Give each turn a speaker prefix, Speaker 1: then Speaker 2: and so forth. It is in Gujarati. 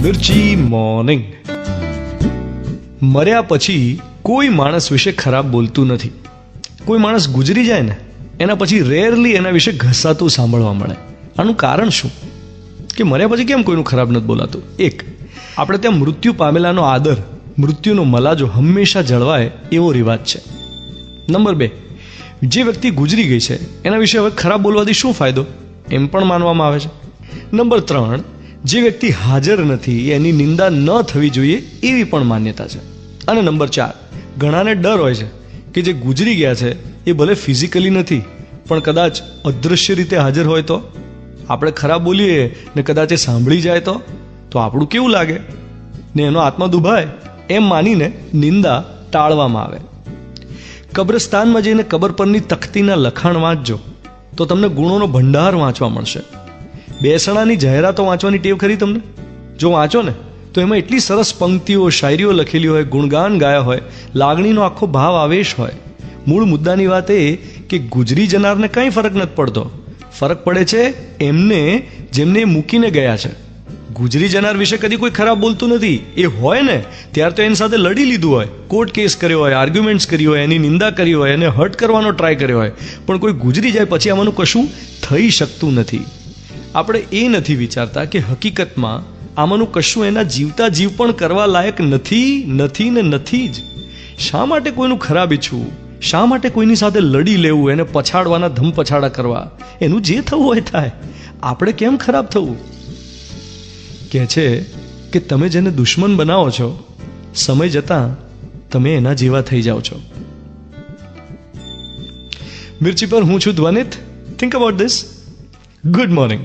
Speaker 1: મિર્ચી મોર્નિંગ. મર્યા પછી કોઈ માણસ વિશે ખરાબ બોલતું નથી. કોઈ માણસ ગુજરી જાય ને એના પછી રેરલી એના વિશે ઘસાતું સાંભળવા મળે. આનું કારણ શું કે મર્યા પછી કેમ કોઈનું ખરાબ નથી બોલાતું? એક, આપણે ત્યાં મૃત્યુ પામેલાનો આદર, મૃત્યુનો મલાજો હંમેશા જળવાય એવો રિવાજ છે. નંબર 2, જે વ્યક્તિ ગુજરી ગઈ છે એના વિશે હવે ખરાબ બોલવાથી શું ફાયદો એમ પણ માનવામાં આવે છે. નંબર 3, જે વ્યક્તિ હાજર નથી એની નિંદા ન થવી જોઈએ એવી પણ માન્યતા છે. અને નંબર 4, ઘણાને ડર હોય છે કે જે ગુજરી ગયા છે એ ભલે ફિઝિકલી નથી પણ કદાચ અદૃશ્ય રીતે હાજર હોય તો આપણે ખરાબ બોલીએ ને કદાચ એ સાંભળી જાય તો આપણું કેવું લાગે ને એનો આત્મા દુભાય એમ માનીને નિંદા ટાળવામાં આવે. કબ્રસ્તાનમાં જઈને કબર પરની તખ્તીના લખાણ વાંચજો તો તમને ગુણોનો ભંડાર વાંચવા મળશે. બેસણાની જાહેરાતો વાંચવાની ટેવ ખરી તમને? જો વાંચો ને તો એમાં એટલી સરસ પંક્તિઓ, શાયરીઓ લખેલી હોય, ગુણગાન ગાયા હોય, લાગણીનો આખો ભાવ આવેશ હોય. મૂળ મુદ્દાની વાત એ કે ગુજરી જનારને કંઈ ફરક નથી પડતો. ફરક પડે છે એમને જેમને મૂકીને ગયા છે. ગુજરી જનાર વિશે કદી કોઈ ખરાબ બોલતું નથી. એ હોય ને ત્યારે તો એની સાથે લડી લીધું હોય, કોર્ટ કેસ કર્યો હોય, આર્ગ્યુમેન્ટ્સ કરી હોય, એની નિંદા કરી હોય, એને હર્ટ કરવાનો ટ્રાય કર્યો હોય, પણ કોઈ ગુજરી જાય પછી આમાંનું કશું થઈ શકતું નથી. આપણે એ નથી વિચારતા કે હકીકતમાં આમાંનું કશું એના જીવતા જીવ પણ કરવા લાયક નથી ને નથી જ. શા માટે કોઈનું ખરાબ ઈચ્છવું? શા માટે કોઈની સાથે લડી લેવું, એને પછાડવાના ધમપછાડા કરવા? એનું જે થવું હોય થાય, આપણે કેમ ખરાબ થવું? કહે છે કે તમે જેને દુશ્મન બનાવો છો સમય જતાં તમે એના જેવા થઈ જાઓ છો. મિર્ચી પર હું છું Dhvanit. Think about this. Good morning.